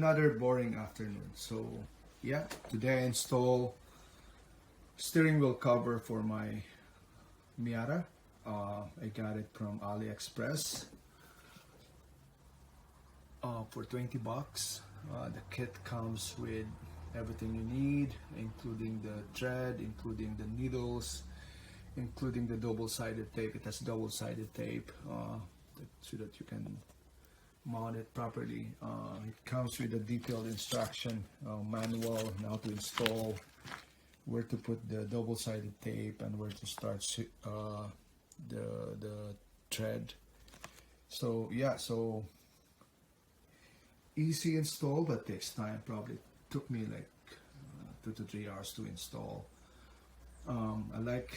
another boring afternoon. So yeah, today I install steering wheel cover for my Miata. I got it from Aliexpress for 20 bucks. The kit comes with everything you need, including the thread, including the needles, including the double-sided tape. It has double-sided tape so that you can mount it properly. It comes with a detailed instruction manual on how to install, where to put the double-sided tape, and where to start the thread. So yeah, so easy install, but takes time. Probably took me like 2 to 3 hours to install. I like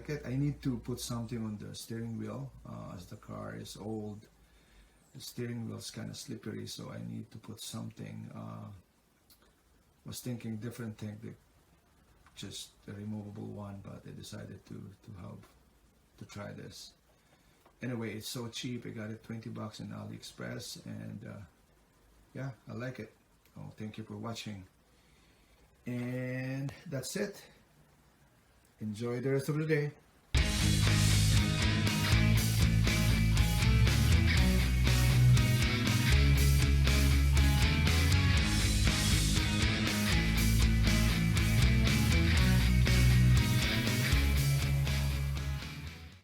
it. I need to put something on the steering wheel as the car is old. The steering wheel is kind of slippery, so I need to put something. Was thinking different thing, just a removable one, but I decided to try this. Anyway, it's so cheap. I got it 20 bucks in Aliexpress, and yeah, I like it. Oh, thank you for watching, and that's it. Enjoy the rest of the day.